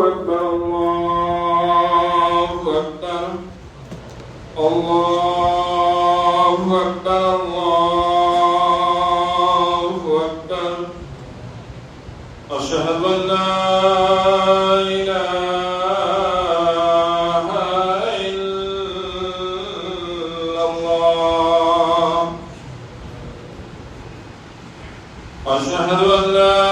أكبر الله أكبر الله أكبر الله أكبر أشهد أن لا إله إلا الله أشهد أن لا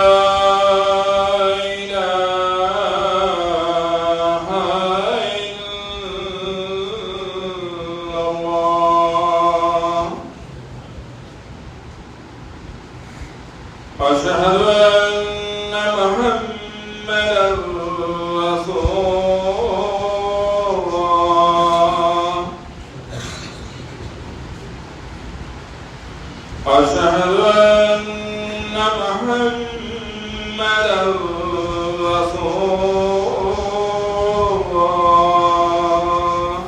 أشهد أن محمدًا رسول الله أشهد أن محمدًا رسول الله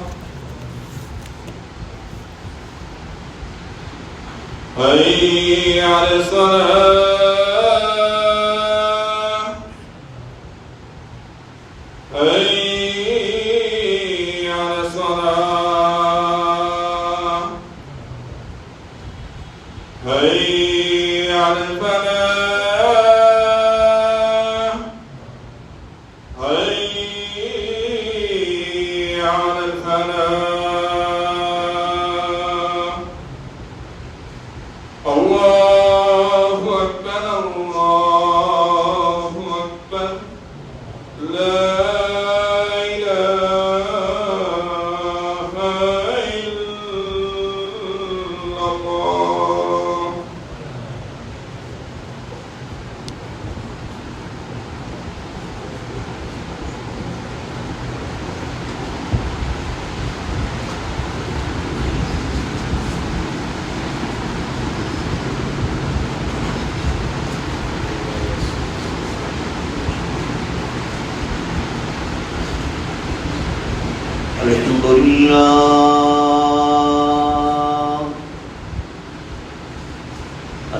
حي على الصلاة حي على الصلاة حي على الفلاح حي على الفلاح الله أكبر الله أكبر لا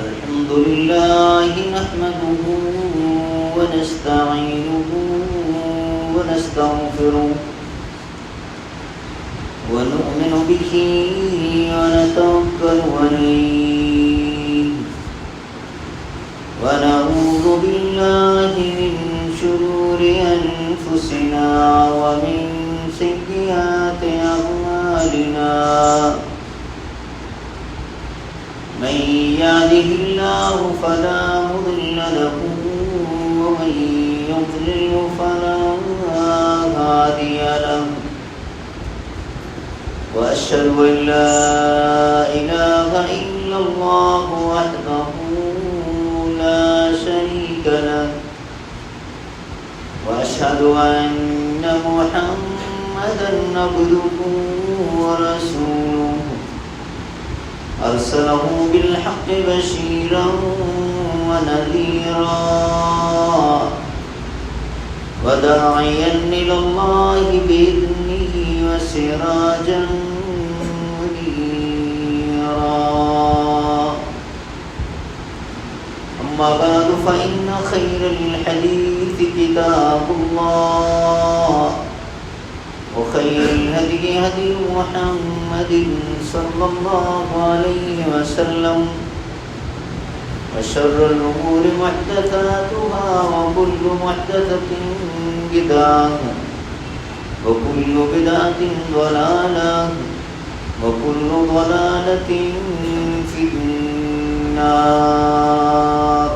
الحمد لله نحمده ونستعينه ونستغفره ونؤمن به ونتوكل عليه ونعوذ بالله من شرور أنفسنا ومن سيئات أعمالنا من يهده الله فلا مضل له ومن يضلل فلا هادي له وأشهد أن لا إله إلا الله وحده لا شريك له وأشهد أن محمدًا عبده ورسوله أرسله بالحق بشيرا ونذيرا وداعيا إلى الله بإذنه وسراجا منيرا أما بعد فإن خير الحديث كتاب الله وخير الهدي هدي محمد صلى الله عليه وسلم وشر الأمور محدثاتها وكل محدثة بدعة وكل بدعة ضلالة وكل ضلالة في النار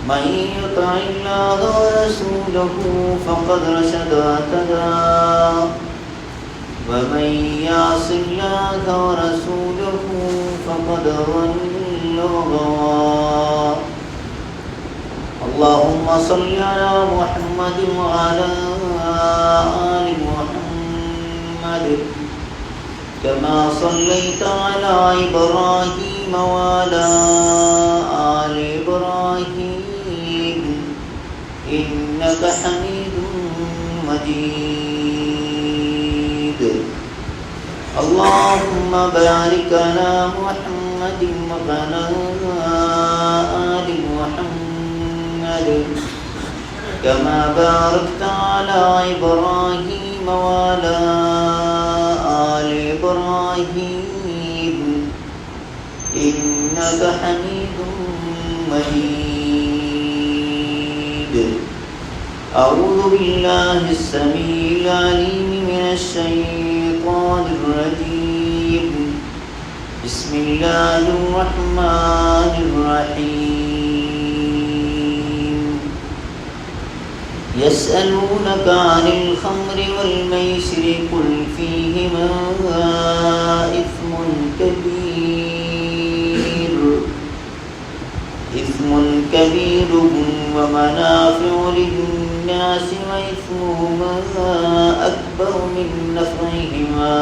من يطع الله ورسوله فقد رشد واهتدى ومن يعص الله ورسوله فقد ضل وغوى اللهم صل على محمد وعلى آل محمد كما صليت على إبراهيم وعلى آل إبراهيم إنك حميد مجيد اللهم بارك على محمد وعلى آل محمد كما باركت على إبراهيم وعلى آل إبراهيم إنك حميد مجيد. أعوذ بالله السميع العليم من الشيطان الرجيم. بسم الله الرحمن الرحيم. يسألونك عن الخمر والميسر قل فيهما إثم كبير ومنافع للناس وإثمهما أكبر من نفعهما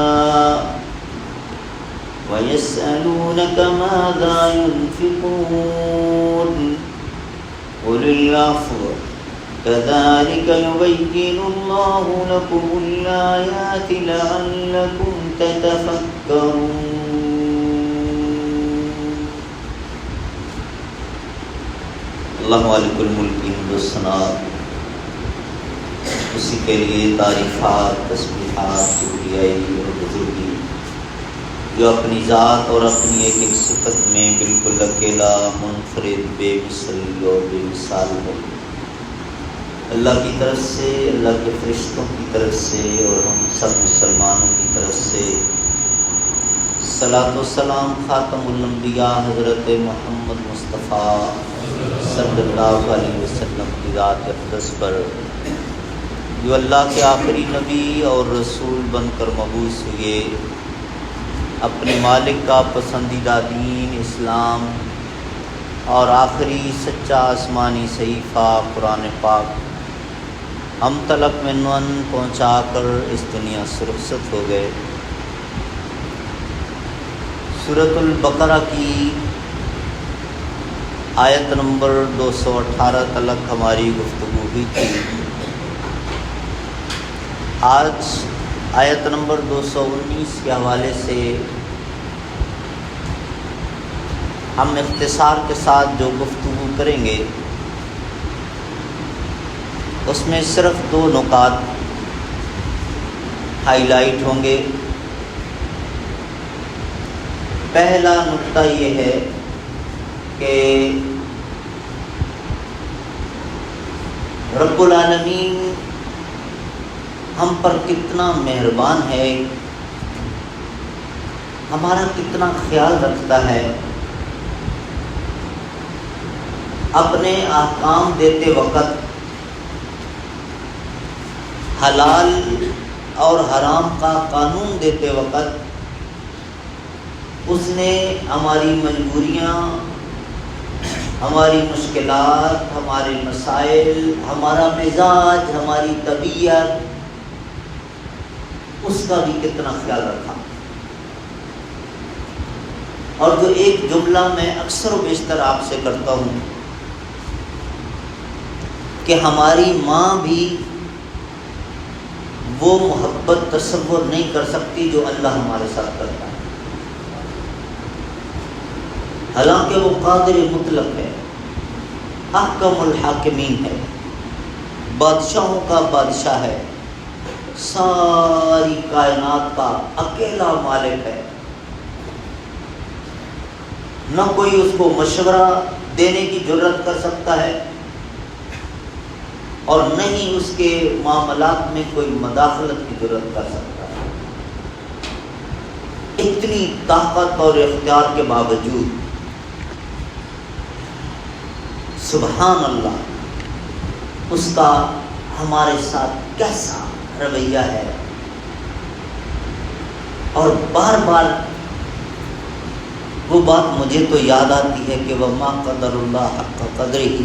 ويسألونك ماذا ينفقون قل العفو كذلك يبين الله لكم الآيات لعلكم تتفكرون. اللہ مالک الملک حمد و ثنا، اسی کے لیے تعریفات، تسبیحات، کبریائی اور بزرگی، جو اپنی ذات اور اپنی ایک ایک صفت میں بالکل اکیلا، منفرد، بے مثل اور بے مثال ہے. اللہ کی طرف سے، اللہ کے فرشتوں کی طرف سے اور ہم سب مسلمانوں کی طرف سے صلاۃ و سلام خاتم الانبیاء حضرت محمد مصطفیٰ صلی اللہ علیہ وسلم کی ذات اقدس پر، جو اللہ کے آخری نبی اور رسول بن کر مبعوث ہوئے، اپنے مالک کا پسندیدہ دین اسلام اور آخری سچا آسمانی صحیفہ قرآن پاک ہم تلک منون پہنچا کر اس دنیا سے رخصت ہو گئے. سورۃ البقرہ کی آیت نمبر 218 تلک ہماری گفتگو ہوئی تھی. آج آیت نمبر 219 کے حوالے سے ہم اختصار کے ساتھ جو گفتگو کریں گے اس میں صرف 2 نکات ہائی لائٹ ہوں گے. پہلا نقطہ یہ ہے کہ رب العالمین ہم پر کتنا مہربان ہے، ہمارا کتنا خیال رکھتا ہے. اپنے احکام دیتے وقت، حلال اور حرام کا قانون دیتے وقت اس نے ہماری مجبوریاں، ہماری مشکلات، ہمارے مسائل، ہمارا مزاج، ہماری طبیعت، اس کا بھی کتنا خیال رکھا. اور جو ایک جملہ میں اکثر و بیشتر آپ سے کرتا ہوں کہ ہماری ماں بھی وہ محبت تصور نہیں کر سکتی جو اللہ ہمارے ساتھ کرتا ہے. حالانکہ وہ قادر مطلق ہے، احکم الحاکمین ہے، بادشاہوں کا بادشاہ ہے، ساری کائنات کا اکیلا مالک ہے. نہ کوئی اس کو مشورہ دینے کی جرات کر سکتا ہے اور نہ ہی اس کے معاملات میں کوئی مداخلت کی جرات کر سکتا ہے. اتنی طاقت اور اختیار کے باوجود سبحان اللہ اس کا ہمارے ساتھ کیسا رویہ ہے. اور بار بار وہ بات مجھے تو یاد آتی ہے کہ وَمَا قَدَرُ اللَّهَ حَقَّ قَدْرِهِ،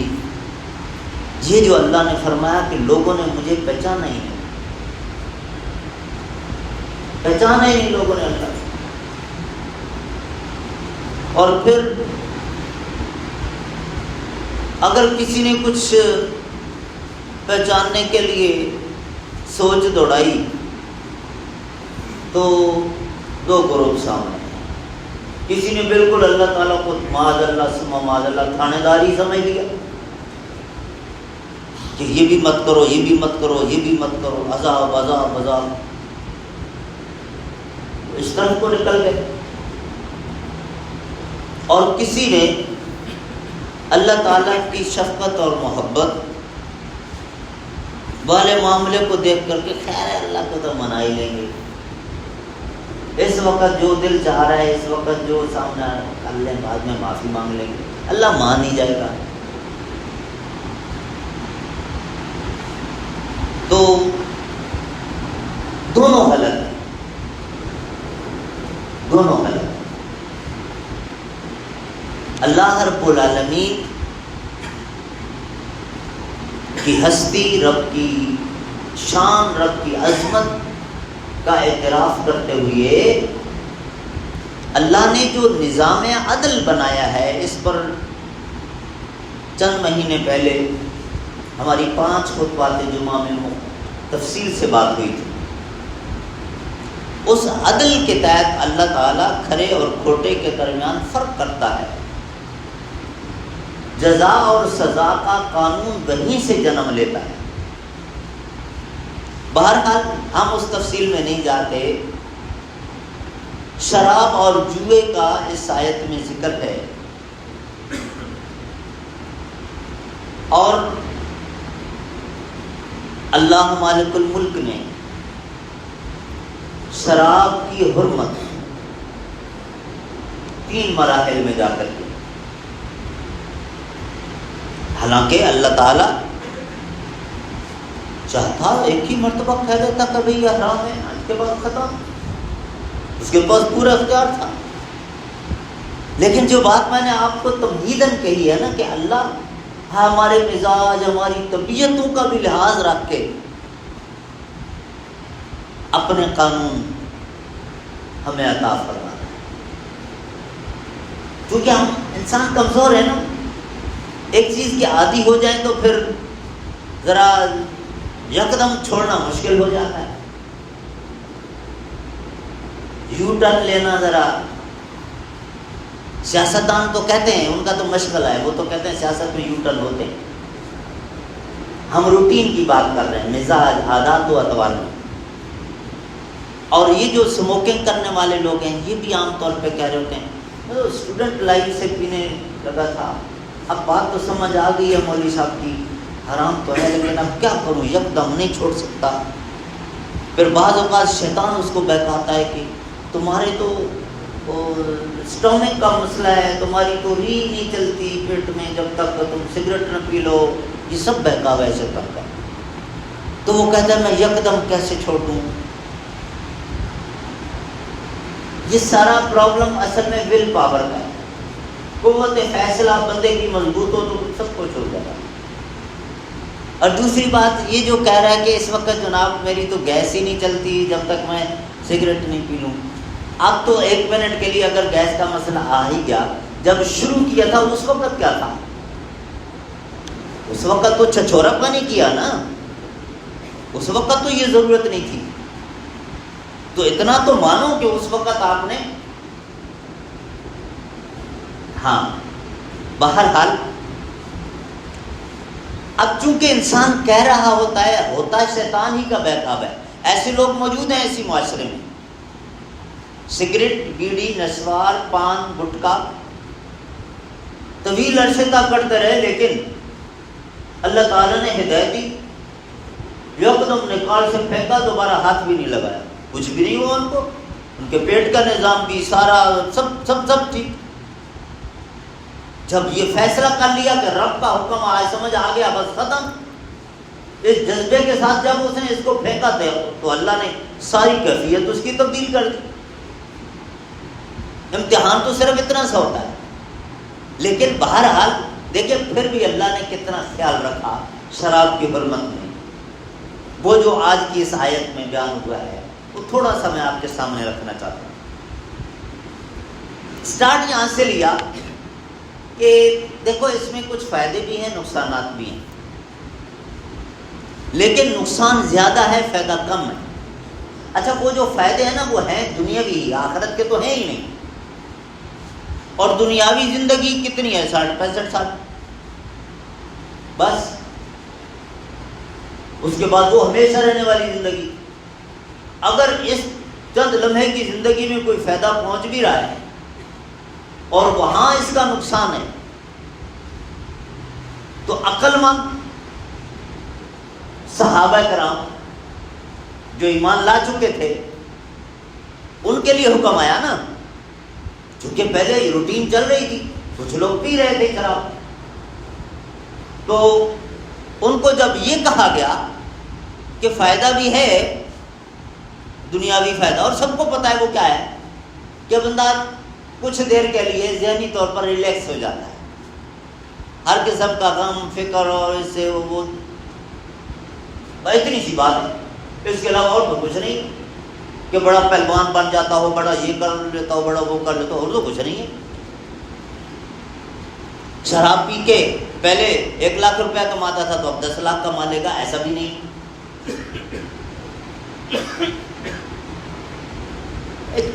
یہ جو اللہ نے فرمایا کہ لوگوں نے مجھے پہچانا ہی نہیں، پہچانا ہی نہیں لوگوں نے اللہ. اور پھر اگر کسی نے کچھ پہچاننے کے لیے سوچ دوڑائی تو 2 گروپ سامنے. کسی نے بالکل اللہ تعالیٰ کو معاذ اللہ ثم معاذ اللہ تھانے داری سمجھ لیا کہ یہ بھی مت کرو، یہ بھی مت کرو، یہ بھی مت کرو، عذاب عذاب عذاب، اس طرف کو نکل گئے۔ اور کسی نے اللہ تعالیٰ کی شفقت اور محبت والے معاملے کو دیکھ کر کے خیر ہے اللہ کو تو منا ہی لیں گے، اس وقت جو دل چاہ رہا ہے، اس وقت جو سامنے آ رہا ہے کر لیں، بعد میں معافی مانگ لیں گے، اللہ مان ہی جائے گا۔ تو دونوں غلط ہیں، دونوں غلط ہیں۔ اللہ رب العالمین کی ہستی، رب کی شان، رب کی عظمت کا اعتراف کرتے ہوئے اللہ نے جو نظام عدل بنایا ہے، اس پر چند مہینے پہلے ہماری 5 خطبات جمعہ میں تفصیل سے بات ہوئی تھی۔ اس عدل کے تحت اللہ تعالیٰ کھرے اور کھوٹے کے درمیان فرق کرتا ہے، جزا اور سزا کا قانون وہیں سے جنم لیتا ہے۔ بہرحال ہم اس تفصیل میں نہیں جاتے۔ شراب اور جوئے کا اس آیت میں ذکر ہے، اور اللہ مالک الملک نے شراب کی حرمت 3 مراحل میں جا کر کے، حالانکہ اللہ تعالیٰ چاہتا ایک ہی مرتبہ کہہ دیتا کہ بھئی یہ حرام ہے، آج کے بعد ختم، اس کے پاس پورا اختیار تھا۔ لیکن جو بات میں نے آپ کو تمہیداً کہی ہے نا کہ اللہ ہمارے مزاج، ہماری طبیعتوں کا بھی لحاظ رکھ کے اپنے قانون ہمیں عطا فرماتا ہے، کیونکہ ہم انسان کمزور ہے نا، ایک چیز کے عادی ہو جائیں تو پھر ذرا یکدم چھوڑنا مشکل ہو جاتا ہے۔ یو ٹرن لینا ذرا، سیاستدان تو کہتے ہیں، ان کا تو مشغلہ ہے، وہ تو کہتے ہیں سیاست میں یو ٹرن ہوتے ہیں، ہم روٹین کی بات کر رہے ہیں، مزاج، عادات و اطوار میں۔ اور یہ جو اسموکنگ کرنے والے لوگ ہیں یہ بھی عام طور پہ کہہ رہے ہوتے ہیں اسٹوڈنٹ لائف سے پینے لگا تھا، اب بات تو سمجھ آ گئی ہے مولوی صاحب کی، حرام تو ہے لیکن اب کیا کروں، یکدم نہیں چھوڑ سکتا۔ پھر بعض اوقات شیطان اس کو بہکاتا ہے کہ تمہارے تو اسٹومک کا مسئلہ ہے، تمہاری تو ری نہیں چلتی پیٹ میں جب تک تم سگریٹ نہ پی لو، یہ سب بہکاوا ہے شیطان کا۔ تو وہ کہتا ہے میں یکدم کیسے چھوڑ دوں۔ یہ سارا پرابلم اصل میں ول پاور کا ہے، قوت فیصلہ بندے کی مضبوط ہو تو سب کچھ ہو جائے گا۔ اور دوسری بات یہ جو کہہ رہا ہے کہ اس وقت جناب میری تو گیس ہی نہیں چلتی جب تک میں سگریٹ نہیں پی لوں، اب تو 1 منٹ کے لیے اگر گیس کا مسئلہ آ ہی گیا، جب شروع کیا تھا اس وقت کیا تھا؟ اس وقت تو چھچورا پانی کیا نا، اس وقت تو یہ ضرورت نہیں تھی۔ تو اتنا تو مانو کہ اس وقت آپ نے، ہاں بہرحال اب چونکہ انسان کہہ رہا ہوتا ہے شیطان ہی کا بہکاوا ہے۔ ایسے لوگ موجود ہیں اسی معاشرے میں، سگریٹ، بیڑی، نسوار، پان، گٹکا طویل عرصے تک کرتے رہے، لیکن اللہ تعالیٰ نے ہدایت دی، یکدم نکال سے پھینکا، دوبارہ ہاتھ بھی نہیں لگایا، کچھ بھی نہیں ہوا ان کو، ان کے پیٹ کا نظام بھی سارا سب ٹھیک۔ جب یہ فیصلہ کر لیا کہ رب کا حکم آئے، سمجھ آ گیا، بس ختم، اس جذبے کے ساتھ جب اس نے اس کو پھینکا تو اللہ نے ساری کیفیت اس کی تبدیل کر دی۔ امتحان تو صرف اتنا سا ہوتا ہے، لیکن بہرحال دیکھیں پھر بھی اللہ نے کتنا خیال رکھا شراب کی حرمت میں۔ وہ جو آج کی اس آیت میں بیان ہوا ہے وہ تھوڑا سا میں آپ کے سامنے رکھنا چاہتا ہوں۔ سٹارٹ یہاں سے لیا کہ دیکھو اس میں کچھ فائدے بھی ہیں، نقصانات بھی ہیں، لیکن نقصان زیادہ ہے، فائدہ کم ہے۔ اچھا وہ جو فائدے ہیں نا وہ ہیں دنیاوی، آخرت کے تو ہیں ہی نہیں۔ اور دنیاوی زندگی کتنی ہے؟ 60-65 سال بس۔ اس کے بعد وہ ہمیشہ رہنے والی زندگی. اگر اس چند لمحے کی زندگی میں کوئی فائدہ پہنچ بھی رہا ہے اور وہاں اس کا نقصان ہے تو عقل مند صحابہ کرام جو ایمان لا چکے تھے ان کے لیے حکم آیا نا، چونکہ پہلے یہ روٹین چل رہی تھی، کچھ لوگ پی رہے تھے شراب، تو ان کو جب یہ کہا گیا کہ فائدہ بھی ہے دنیاوی فائدہ، اور سب کو پتا ہے وہ کیا ہے کہ بندہ کچھ دیر کے لیے ذہنی طور پر ریلیکس ہو جاتا ہے، ہر قسم کا غم فکر اور اس سے وہ اتنی سی بات ہے، اس کے علاوہ اور تو کچھ نہیں کہ بڑا پہلوان بن جاتا ہو، بڑا یہ کر لیتا ہو، بڑا وہ کر لیتا ہو، اور تو کچھ نہیں ہے. شراب پی کے پہلے 1 لاکھ روپیہ کماتا تھا تو اب 10 لاکھ کما لے گا، ایسا بھی نہیں.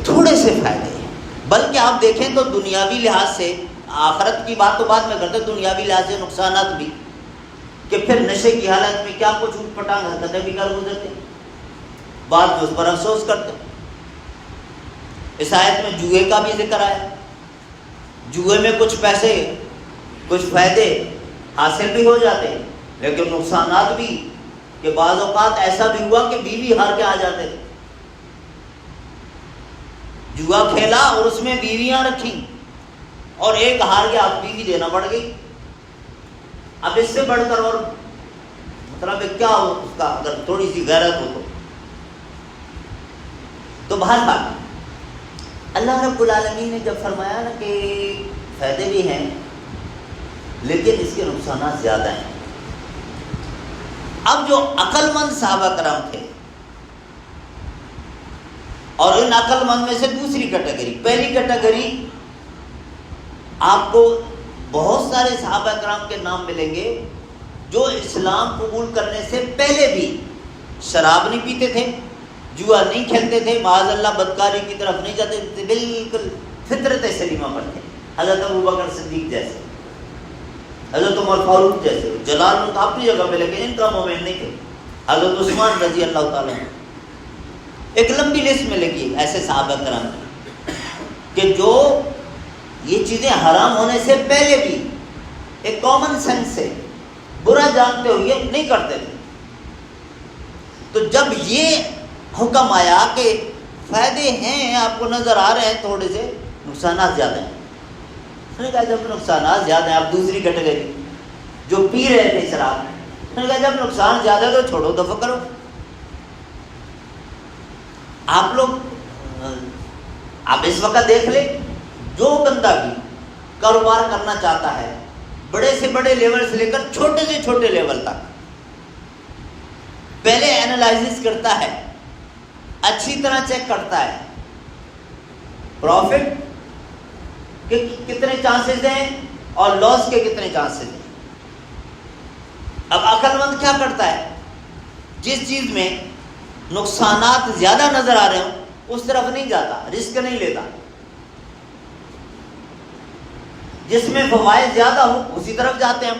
تھوڑے سے فائدے ہیں، بلکہ آپ دیکھیں تو دنیاوی لحاظ سے، آخرت کی بات تو بعد میں کرتے، دنیاوی لحاظ سے نقصانات بھی کہ پھر نشے کی حالت میں کیا کچھ اوٹ پٹانگ حرکتیں بھی کر گزرتے، بعد میں اس پر افسوس کرتے. اس آیت میں جوئے کا بھی ذکر آیا، جوئے میں کچھ پیسے کچھ فائدے حاصل بھی ہو جاتے لیکن نقصانات بھی، کہ بعض اوقات ایسا بھی ہوا کہ بیوی ہار کے آ جاتے تھے. جوا کھیلا اور اس میں بیویاں رکھیں اور ایک ہار گیا، اب بیوی دینا پڑ گئی. اب اس سے بڑھ کر اور مطلب کیا ہو اس کا، اگر تھوڑی سی غیرت ہو تو بہرحال اللہ رب العالمین نے جب فرمایا نا کہ فائدے بھی ہیں لیکن اس کے نقصانات زیادہ ہیں. اب جو عقل مند صحابہ کرام تھے اور ان عقل مند میں سے دوسری کیٹیگری، پہلی کیٹیگری آپ کو بہت سارے صحابہ کرام کے نام ملیں گے جو اسلام قبول کرنے سے پہلے بھی شراب نہیں پیتے تھے، جوا نہیں کھیلتے تھے، معاذ اللہ بدکاری کی طرف نہیں جاتے تھے، بالکل فطرت سلیمہ پر تھے. حضرت ابوبکر صدیق جیسے، حضرت عمر فاروق جیسے، جلال ان کا اپنی جگہ پہ لیکن ان کا مومن نہیں تھے. حضرت عثمان رضی اللہ تعالیٰ عنہ، ایک لمبی لسٹ میں لگی ایسے صحابہ کرام کہ جو یہ چیزیں حرام ہونے سے پہلے بھی ایک کامن سینس سے برا جانتے ہوئے نہیں کرتے تھے. تو جب یہ حکم آیا کہ فائدے ہیں آپ کو نظر آ رہے ہیں تھوڑے سے، نقصانات زیادہ ہیں، انہوں نے کہا جب نقصانات زیادہ ہیں، اب دوسری کیٹیگری جو پی رہے تھے شراب، انہوں نے کہا جب نقصان زیادہ ہے تو چھوڑو، دفع کرو. آپ لوگ آپ اس وقت دیکھ لیں، جو بندہ بھی کاروبار کرنا چاہتا ہے بڑے سے بڑے لیول سے لے کر چھوٹے سے چھوٹے لیول تک پہلے اینالائزس کرتا ہے، اچھی طرح چیک کرتا ہے پروفٹ کے کتنے چانسز ہیں اور لاس کے کتنے چانسز ہیں. اب عقل مند کیا کرتا ہے، جس چیز میں نقصانات زیادہ نظر آ رہے ہوں اس طرف نہیں جاتا، رسک نہیں لیتا، جس میں فوائد زیادہ ہوں اسی طرف جاتے ہیں.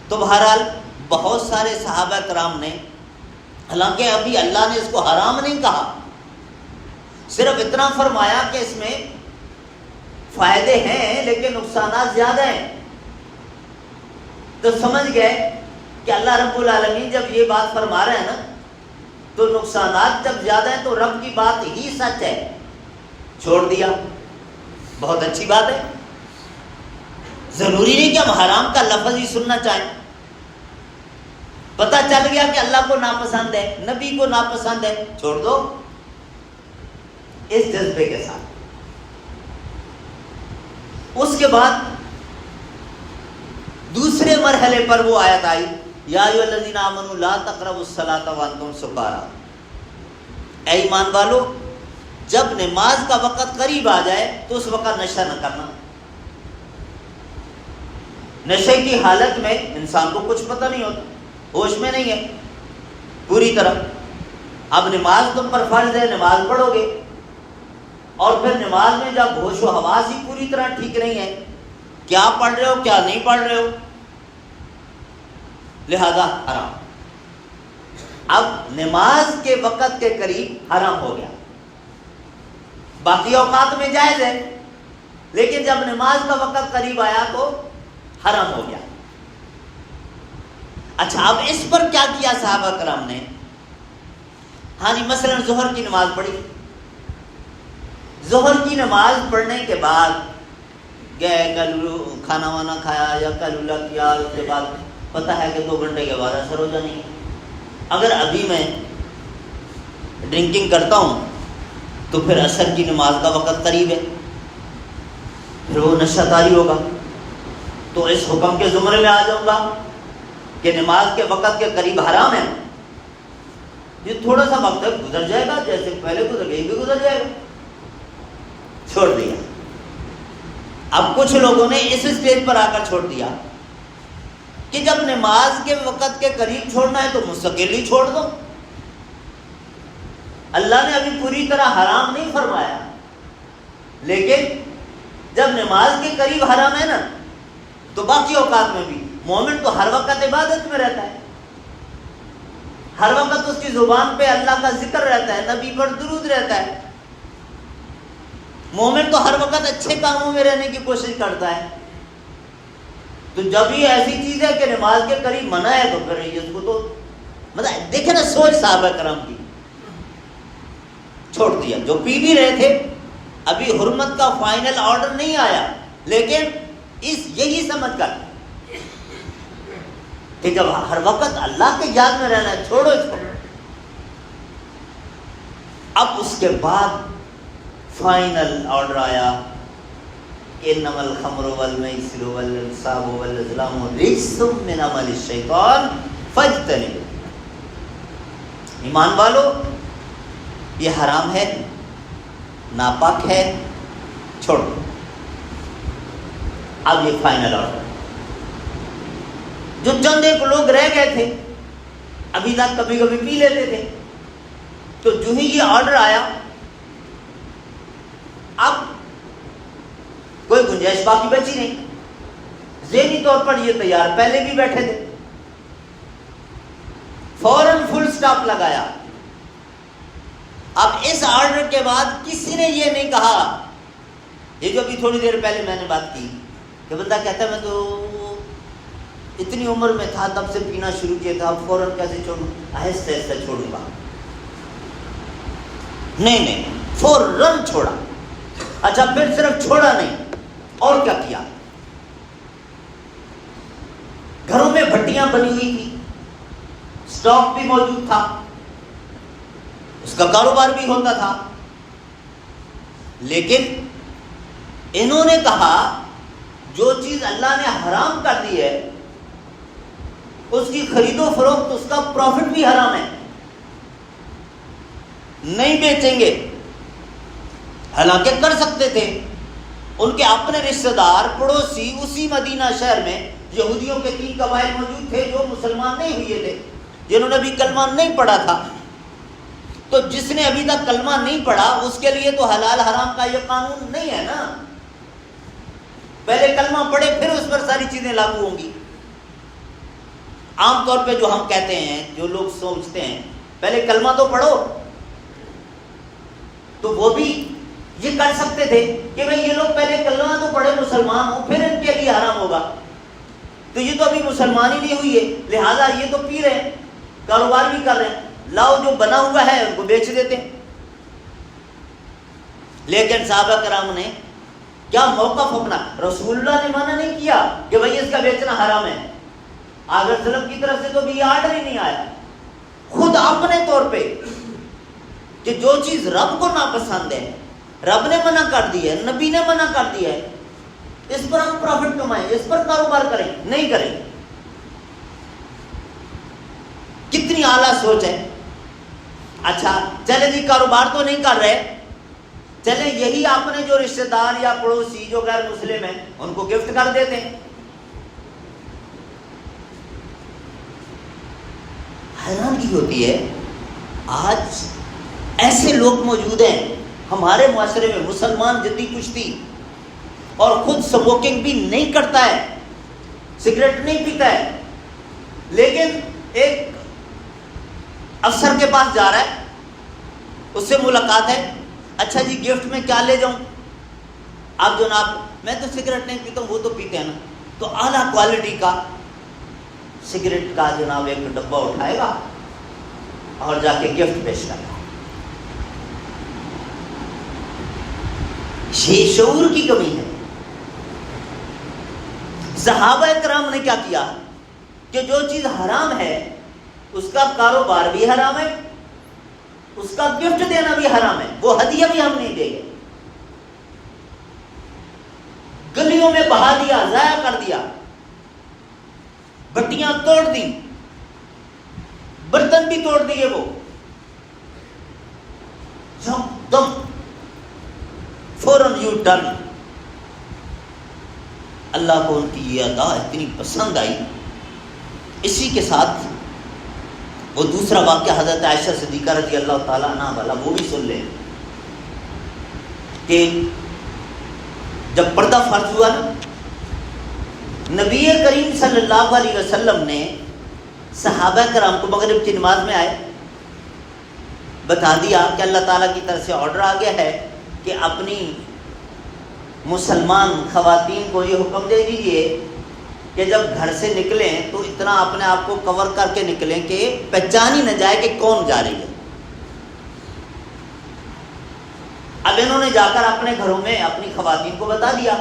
تو بہرحال بہت سارے صحابہ کرام نے، حالانکہ ابھی اللہ نے اس کو حرام نہیں کہا، صرف اتنا فرمایا کہ اس میں فائدے ہیں لیکن نقصانات زیادہ ہیں، تو سمجھ گئے کہ اللہ رب العالمین جب یہ بات فرما رہے ہیں نا تو نقصانات جب زیادہ ہیں تو رب کی بات ہی سچ ہے، چھوڑ دیا. بہت اچھی بات ہے، ضروری نہیں کہ ہم حرام کا لفظ ہی سننا چاہیں. پتہ چل گیا کہ اللہ کو ناپسند ہے، نبی کو ناپسند ہے، چھوڑ دو اس جذبے کے ساتھ. اس کے بعد دوسرے مرحلے پر وہ آیت آئی، یا ایھا الذین آمنوا لا تقربوا الصلاۃ وانتم سکارا، اے ایمان والو جب نماز کا وقت قریب آ جائے تو اس وقت نشہ نہ کرنا. نشے کی حالت میں انسان کو کچھ پتہ نہیں ہوتا، ہوش میں نہیں ہے پوری طرح. اب نماز تم پر فرض ہے، نماز پڑھو گے، اور پھر نماز میں جب ہوش و حواس ہی پوری طرح ٹھیک نہیں ہے، کیا پڑھ رہے ہو کیا نہیں پڑھ رہے ہو، لہذا حرام۔ اب نماز کے وقت کے قریب حرام ہو گیا، باقی اوقات میں جائز ہے، لیکن جب نماز کا وقت قریب آیا تو حرام ہو گیا۔ اچھا، اب اس پر کیا کیا صحابہ کرام نے؟ ہاں جی، مثلا ظہر کی نماز پڑھی، ظہر کی نماز پڑھنے کے بعد گئے کھانا وانا کھایا یا کلولہ کیا، اس کے بعد پتہ ہے کہ 2 گھنٹے کے بعد اثر ہو جانی ہے۔ اگر ابھی میں ڈرنکنگ کرتا ہوں تو پھر عصر کی نماز کا وقت قریب ہے، پھر وہ نشہ طاری ہوگا، تو اس حکم کے زمرے میں آ جاؤں گا کہ نماز کے وقت کے قریب حرام ہے۔ یہ تھوڑا سا وقت گزر جائے گا، جیسے پہلے گزر گیا بھی گزر جائے گا، چھوڑ دیا۔ اب کچھ لوگوں نے اس اسٹیج پر آ کر چھوڑ دیا کہ جب نماز کے وقت کے قریب چھوڑنا ہے تو مستقل ہی چھوڑ دو، اللہ نے ابھی پوری طرح حرام نہیں فرمایا، لیکن جب نماز کے قریب حرام ہے نا تو باقی اوقات میں بھی مومن تو ہر وقت عبادت میں رہتا ہے، ہر وقت اس کی زبان پہ اللہ کا ذکر رہتا ہے، نبی پر درود رہتا ہے، مومن تو ہر وقت اچھے کاموں میں رہنے کی کوشش کرتا ہے۔ تو جب یہ ایسی چیز ہے کہ نماز کے قریب منع ہے تو پھر اس کو تو مطلب دیکھیں نا، سوچ صحابہ کرام کی، چھوڑ دیا۔ جو پی بھی رہے تھے، ابھی حرمت کا فائنل آرڈر نہیں آیا، لیکن یہی سمجھ کر کہ جب ہر وقت اللہ کے یاد میں رہنا ہے، چھوڑو اس کو۔ اب اس کے بعد فائنل آرڈر آیا کہ انما الخمر والمیسر والانصاب والازلام رجس من عمل الشیطان فاجتنبوہ۔ ایمان والو، یہ حرام ہے، ناپاک ہے، چھوڑو۔ اب یہ فائنل آرڈر، جو چند ایک لوگ رہ گئے تھے ابھی تک کبھی کبھی پی لیتے تھے، تو جو ہی یہ آرڈر آیا اب کوئی گنجائش باقی بچی نہیں، ذہنی طور پر یہ تیار پہلے بھی بیٹھے تھے، فوراً فل سٹاپ لگایا۔ اب اس آرڈر کے بعد کسی نے یہ نہیں کہا، یہ جو ابھی تھوڑی دیر پہلے میں نے بات کی کہ بندہ کہتا ہے میں تو اتنی عمر میں تھا تب سے پینا شروع کیا تھا، اب فوراً کیسے چھوڑوں؟ آہستہ آہستہ چھوڑوں گا۔ نہیں، فوراً چھوڑا۔ اچھا، پھر صرف چھوڑا نہیں، اور کیا کیا؟ گھروں میں بھٹیاں بنی ہوئی تھی، اسٹاک بھی موجود تھا، اس کا کاروبار بھی ہوتا تھا، لیکن انہوں نے کہا جو چیز اللہ نے حرام کر دی ہے اس کی خرید و فروخت، اس کا پروفٹ بھی حرام ہے، نہیں بیچیں گے۔ حالانکہ کر سکتے تھے، ان کے اپنے رشتہ دار پڑوسی اسی مدینہ شہر میں یہودیوں کے 3 قبائل موجود تھے جو مسلمان نہیں ہوئے تھے، جنہوں نے ابھی کلمہ نہیں پڑھا تھا۔ تو جس نے ابھی تک کلمہ نہیں پڑھا اس کے لیے تو حلال حرام کا یہ قانون نہیں ہے نا، پہلے کلمہ پڑھے پھر اس پر ساری چیزیں لاگو ہوں گی۔ عام طور پہ جو ہم کہتے ہیں، جو لوگ سوچتے ہیں پہلے کلمہ تو پڑھو، تو وہ بھی یہ کر سکتے تھے کہ بھئی یہ لوگ پہلے کلمہ تو پڑھے، مسلمان ہوں، پھر ان کے لیے حرام ہوگا، تو یہ تو ابھی مسلمان ہی نہیں ہوئی ہے، لہٰذا یہ تو پی رہے ہیں، کاروبار بھی کر رہے ہیں، لاؤ جو بنا ہوا ہے ان کو بیچ دیتے ہیں۔ لیکن صحابہ کرام نے کیا موقف اپنا، رسول اللہ نے منع نہیں کیا کہ بھئی اس کا بیچنا حرام ہے، آگر سلم کی طرف سے تو بھی یہ آرڈر ہی نہیں آیا، خود اپنے طور پہ کہ جو چیز رب کو ناپسند ہے، رب نے منع کر دی ہے، نبی نے منع کر دیا ہے، اس پر ہم پروفٹ کمائیں، اس پر کاروبار کریں، نہیں کریں۔ کتنی اعلیٰ سوچ ہے۔ اچھا چلے جی، کاروبار تو نہیں کر رہے، چلیں یہی اپنے جو رشتہ دار یا پڑوسی جو غیر مسلم ہیں ان کو گفٹ کر دیتے ہیں۔ حیرانگی ہوتی ہے، آج ایسے لوگ موجود ہیں ہمارے معاشرے میں، مسلمان جدی کشتی، اور خود اسموکنگ بھی نہیں کرتا ہے، سگریٹ نہیں پیتا ہے، لیکن ایک افسر کے پاس جا رہا ہے، اس سے ملاقات ہے، اچھا جی گفٹ میں کیا لے جاؤں؟ آپ جناب، میں تو سگریٹ نہیں پیتا ہوں، وہ تو پیتے ہیں نا، تو اعلیٰ کوالٹی کا سگریٹ کا جناب ایک ڈبہ اٹھائے گا اور جا کے گفٹ پیش کرے گا۔ یہ شعور کی کمی ہے۔ صحابہ کرام نے کیا کیا کہ جو چیز حرام ہے اس کا کاروبار بھی حرام ہے، اس کا گفٹ دینا بھی حرام ہے، وہ ہدیہ بھی ہم نہیں دیں گے، گلیوں میں بہا دیا، ضائع کر دیا، بٹیاں توڑ دی، برتن بھی توڑ دیے، وہ دم فوراً یو ٹرن۔ اللہ کو ان کی یہ ادا اتنی پسند آئی۔ اسی کے ساتھ وہ دوسرا واقعہ حضرت عائشہ صدیقہ رضی اللہ تعالیٰ عنہ والا وہ بھی سن لیں کہ جب پردہ فرض ہوا نا، نبی کریم صلی اللہ علیہ وسلم نے صحابہ کرام کو مغرب کی نماز میں آئے بتا دیا کہ اللہ تعالیٰ کی طرف سے آرڈر آ گیا ہے کہ اپنی مسلمان خواتین کو یہ حکم دے دیجئے کہ جب گھر سے نکلیں تو اتنا اپنے آپ کو کور کر کے نکلیں کہ پہچان ہی نہ جائے کہ کون جا رہی ہے۔ اب انہوں نے جا کر اپنے گھروں میں اپنی خواتین کو بتا دیا،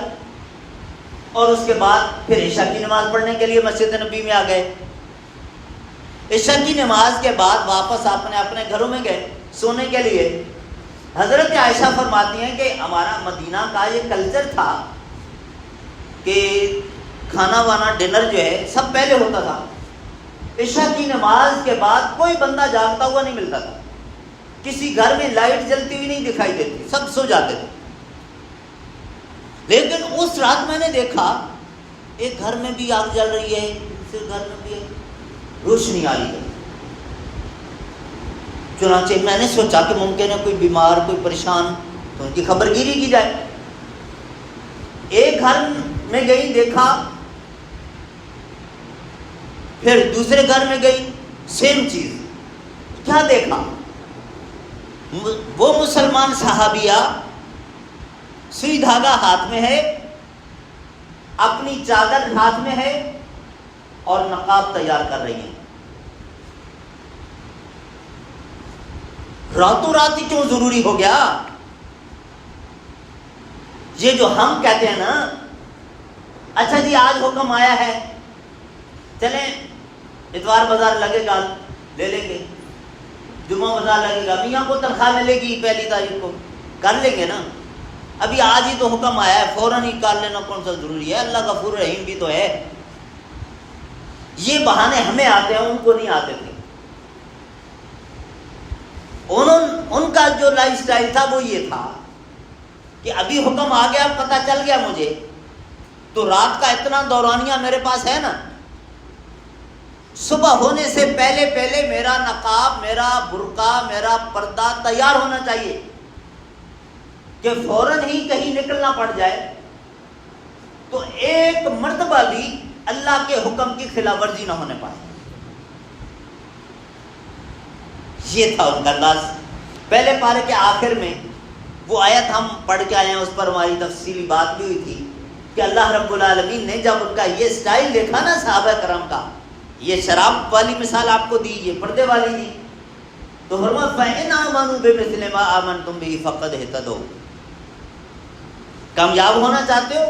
اور اس کے بعد پھر عشاء کی نماز پڑھنے کے لیے مسجد نبی میں آ گئے۔ عشاء کی نماز کے بعد واپس اپنے گھروں میں گئے سونے کے لیے۔ حضرت عائشہ فرماتی ہیں کہ ہمارا مدینہ کا یہ کلچر تھا کہ کھانا وانا ڈنر جو ہے سب پہلے ہوتا تھا، عشاء کی نماز کے بعد کوئی بندہ جاگتا ہوا نہیں ملتا تھا، کسی گھر میں لائٹ جلتی ہوئی نہیں دکھائی دیتی، سب سو جاتے تھے۔ لیکن اس رات میں نے دیکھا ایک گھر میں بھی آگ جل رہی ہے، دوسرے گھر میں بھی روشنی آ رہی ہے۔ چنانچہ میں نے سوچا کہ ممکن ہے کوئی بیمار، کوئی پریشان، تو ان کی خبر گیری کی جائے۔ ایک گھر میں گئی، دیکھا، پھر دوسرے گھر میں گئی، سیم چیز۔ کیا دیکھا؟ وہ مسلمان صحابیہ سوئی دھاگا ہاتھ میں ہے، اپنی چادر ہاتھ میں ہے اور نقاب تیار کر رہی ہیں۔ راتوں رات ہی کیوں ضروری ہو گیا؟ یہ جو ہم کہتے ہیں نا، اچھا جی آج حکم آیا ہے، چلیں اتوار بازار لگے گا لے لیں گے، جمعہ بازار لگے گا، میاں کو تنخواہ ملے گی 1 تاریخ کو، کر لیں گے نا۔ ابھی آج ہی تو حکم آیا ہے، فوراً ہی کر لینا کون سا ضروری ہے؟ اللہ غفور رحیم بھی تو ہے۔ یہ بہانے ہمیں آتے ہیں، ان کو نہیں آتے تھے۔ ان کا جو لائف سٹائل تھا وہ یہ تھا کہ ابھی حکم آ گیا، پتہ چل گیا مجھے، تو رات کا اتنا دورانیہ میرے پاس ہے نا، صبح ہونے سے پہلے میرا نقاب، میرا برقع، میرا پردہ تیار ہونا چاہیے کہ فوراً ہی کہیں نکلنا پڑ جائے تو ایک مرتبہ بھی اللہ کے حکم کی خلاف ورزی نہ ہونے پائے۔ یہ تھا ان کا انداز۔ پہلے پارے کے آخر میں وہ آیت ہم پڑھ کے آئے ہیں، اس پر ہماری تفصیلی بات بھی ہوئی تھی کہ اللہ رب العالمین نے جب ان کا یہ سٹائل دیکھا نا صحابہ کرام کا، یہ شراب والی مثال آپ کو دی، یہ پردے والی دی، تو فرمایا فَإِنْ آمَنُوا بِمِثْلِ مَا آمَنْتُمْ بِهِ فَقَدْ اهْتَدَوْا۔ کامیاب ہونا چاہتے ہو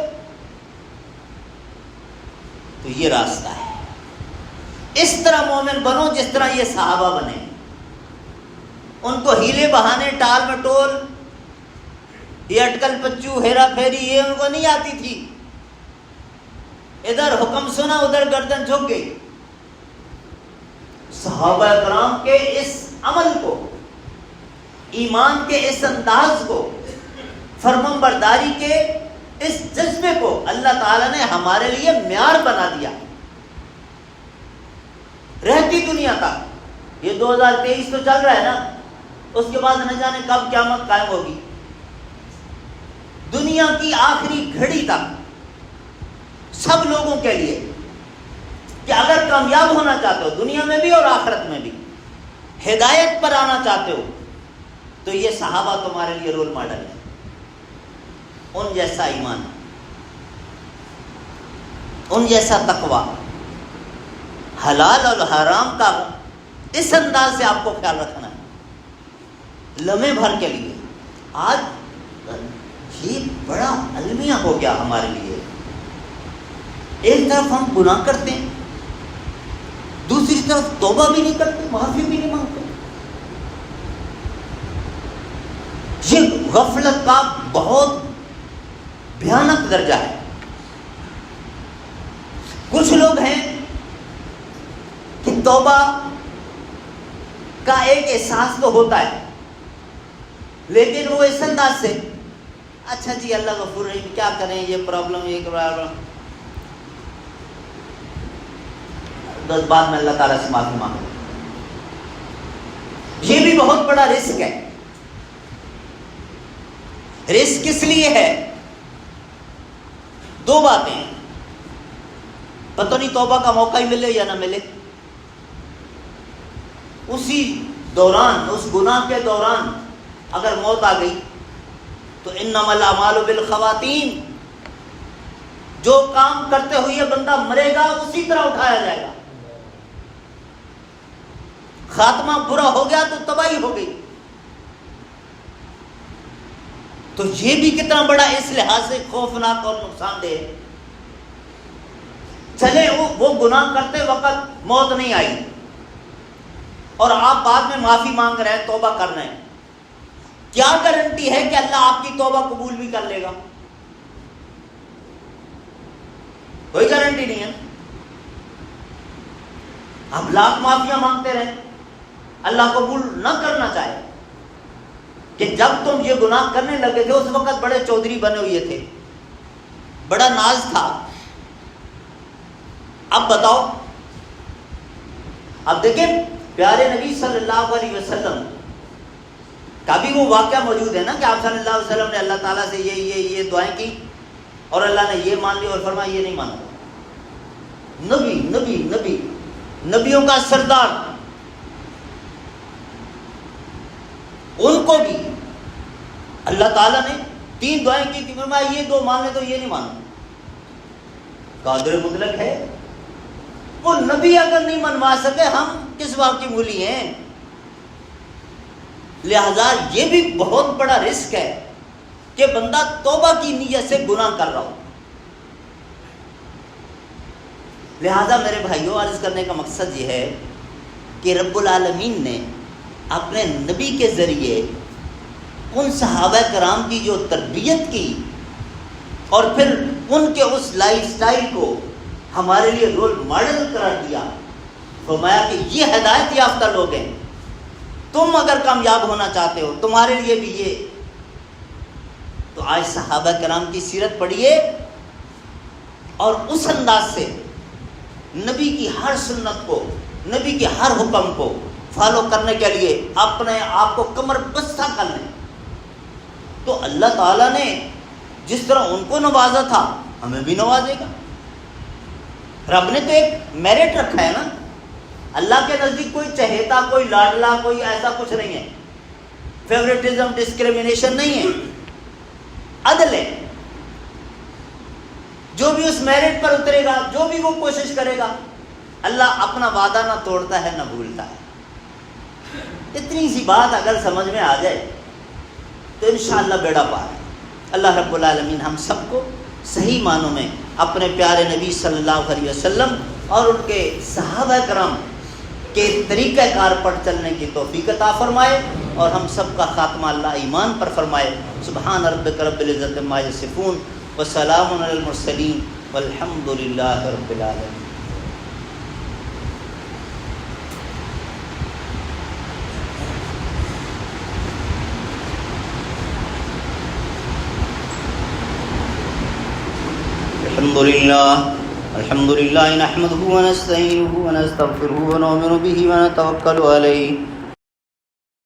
تو یہ راستہ ہے، اس طرح مومن بنو جس طرح یہ صحابہ بنے۔ ان کو ہیلے بہانے، ٹال مٹول، یہ اٹکل پچو، ہیرا پھیری، یہ ان کو نہیں آتی تھی۔ ادھر حکم سنا، ادھر گردن جھک گئی۔ صحابہ کرام کے اس عمل کو، ایمان کے اس انداز کو، فرمانبرداری کے اس جذبے کو اللہ تعالیٰ نے ہمارے لیے معیار بنا دیا۔ رہتی دنیا تک، یہ 2023 تو چل رہا ہے نا، اس کے بعد نہ جانے کب قیامت قائم ہوگی۔ دنیا کی آخری گھڑی تک سب لوگوں کے لیے کہ اگر کامیاب ہونا چاہتے ہو دنیا میں بھی اور آخرت میں بھی، ہدایت پر آنا چاہتے ہو، تو یہ صحابہ تمہارے لیے رول ماڈل ہے. ان جیسا ایمان، ان جیسا تقوی، حلال اور حرام کا اس انداز سے آپ کو خیال رکھنا ہے لمحے بھر کے لیے. آج یہ بڑا المیہ ہو گیا ہمارے لیے. ایک طرف ہم گناہ کرتے ہیں، دوسری طرف توبہ بھی نہیں کرتے، معافی بھی نہیں مانگتے. یہ غفلت کا بہت بھیانک درجہ ہے. کچھ لوگ ہیں کہ توبہ کا ایک احساس تو ہوتا ہے، لیکن وہ اس انداز سے اچھا جی اللہ غفور رحیم، کیا کریں یہ پرابلم، یہ پرابلم، بس بعد میں اللہ تعالیٰ سے معافی مانگے. یہ بھی بہت بڑا رسک ہے. رسک کس لیے ہے؟ دو باتیں ہیں. پتہ نہیں توبہ کا موقع ہی ملے یا نہ ملے. اسی دوران، اس گناہ کے دوران اگر موت آ گئی تو انما الاعمال بالخواتیم، جو کام کرتے ہوئے بندہ مرے گا اسی طرح اٹھایا جائے گا. خاتمہ برا ہو گیا تو تباہی ہو گئی. تو یہ بھی کتنا بڑا اس لحاظ سے خوفناک اور نقصان دہ ہے. چلے وہ گناہ کرتے وقت موت نہیں آئی اور آپ بعد میں معافی مانگ رہے ہیں، توبہ کر رہے ہیں، کیا گارنٹی ہے کہ اللہ آپ کی توبہ قبول بھی کر لے گا؟ کوئی گارنٹی نہیں ہے. آپ لاکھ معافیاں مانگتے رہیں، اللہ قبول نہ کرنا چاہے. کہ جب تم یہ گناہ کرنے لگے تھے اس وقت بڑے چودھری بنے ہوئے تھے، بڑا ناز تھا. اب بتاؤ، اب دیکھیں پیارے نبی صلی اللہ علیہ وسلم کا بھی وہ واقعہ موجود ہے نا کہ آپ صلی اللہ علیہ وسلم نے اللہ تعالیٰ سے یہ دعائیں کی اور اللہ نے یہ مان لی اور فرمایا یہ نہیں مانا. نبی نبی نبی نبیوں کا سردار، ان کو بھی اللہ تعالیٰ نے 3 دعائیں کی تھی، فرمایا یہ 2 مان لے تو یہ نہیں مانا. قادر مطلق ہے، وہ نبی اگر نہیں منوا سکے ہم کس بات کی مولی ہیں. لہذا یہ بھی بہت بڑا رسک ہے کہ بندہ توبہ کی نیت سے گناہ کر رہا ہو. لہذا میرے بھائیوں، عرض کرنے کا مقصد یہ ہے کہ رب العالمین نے اپنے نبی کے ذریعے ان صحابہ کرام کی جو تربیت کی اور پھر ان کے اس لائف سٹائل کو ہمارے لیے رول ماڈل قرار دیا. فرمایا کہ یہ ہدایت یافتہ لوگ ہیں، تم اگر کامیاب ہونا چاہتے ہو تمہارے لیے بھی یہ. تو آج صحابہ کرام کی سیرت پڑھیے اور اس انداز سے نبی کی ہر سنت کو، نبی کے ہر حکم کو فالو کرنے کے لیے اپنے آپ کو کمر بستہ کر لیں. تو اللہ تعالیٰ نے جس طرح ان کو نوازا تھا ہمیں بھی نوازے گا. رب نے تو ایک میرٹ رکھا ہے نا. اللہ کے نزدیک کوئی چہیتا، کوئی لاڈلا، کوئی ایسا کچھ نہیں ہے. فیوریٹزم، ڈسکریمنیشن نہیں ہے، عدل ہے. جو بھی اس میرٹ پر اترے گا، جو بھی وہ کوشش کرے گا، اللہ اپنا وعدہ نہ توڑتا ہے نہ بھولتا ہے. اتنی سی بات اگر سمجھ میں آ جائے تو انشاءاللہ بیڑا پار ہے. اللہ رب العالمین ہم سب کو صحیح معنوں میں اپنے پیارے نبی صلی اللہ علیہ وسلم اور ان کے صحابہ کرام کے طریقہ کار پر چلنے کی توفیق عطا فرمائے اور ہم سب کا خاتمہ اللہ ایمان پر فرمائے. سبحان ربک رب العزت عما یصفون وسلام علی المرسلین والحمد للہ رب العالمین. الحمد لله نحمده ونستعينه ونستغفره ونؤمن به ونتوكل عليه